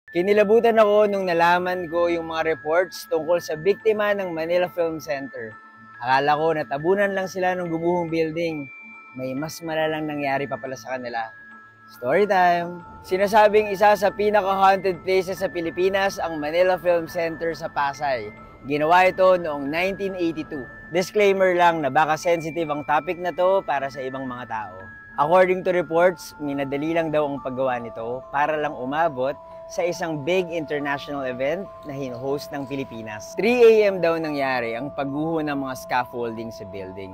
Kinilabutan ako nung nalaman ko yung mga reports tungkol sa biktima ng Manila Film Center. Akala ko natabunan lang sila ng gumuhong building. May mas malalang nangyari pa pala sa kanila. Story time! Sinasabing isa sa pinaka-haunted places sa Pilipinas ang Manila Film Center sa Pasay. Ginawa ito noong 1982. Disclaimer lang na baka sensitive ang topic na to para sa ibang mga tao. According to reports, minadali lang daw ang paggawa nito para lang umabot sa isang big international event na hino-host ng Pilipinas. 3 a.m. daw nangyari ang pagguho ng mga scaffolding sa building.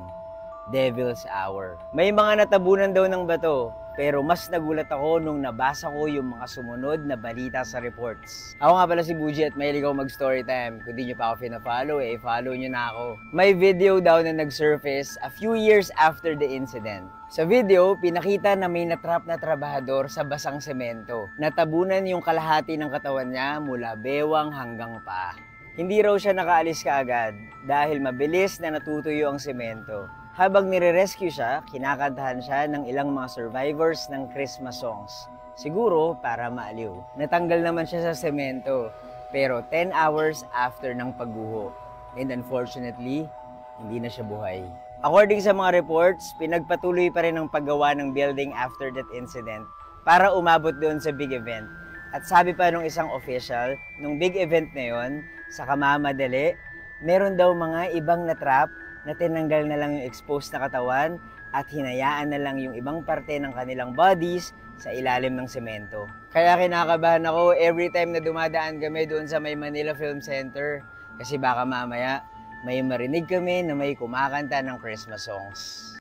Devil's Hour. May mga natabunan daw ng bato, pero mas nagulat ako nung nabasa ko yung mga sumunod na balita sa reports. Ako nga pala si Buji at mahilig ako mag-storytime. Kung di nyo pa ako fina-follow, follow nyo na ako. May video daw na nag-surface a few years after the incident. Sa video, pinakita na may natrap na trabahador sa basang semento. Natabunan yung kalahati ng katawan niya mula bewang hanggang paa. Hindi raw siya nakaalis kaagad dahil mabilis na natutuyo ang semento. Habang nire-rescue siya, kinakantahan siya ng ilang mga survivors ng Christmas songs. Siguro para maaliw. Natanggal naman siya sa semento, pero 10 hours after ng pagguho. And unfortunately, hindi na siya buhay. According sa mga reports, pinagpatuloy pa rin ang paggawa ng building after that incident para umabot doon sa big event. At sabi pa nung isang official, nung big event na yon, sa kamamadali, meron daw mga ibang na-trap na tinanggal na lang yung exposed na katawan at hinayaan na lang yung ibang parte ng kanilang bodies sa ilalim ng semento. Kaya kinakabahan ako every time na dumadaan kami doon sa may Manila Film Center kasi baka mamaya may marinig kami na may kumakanta ng Christmas songs.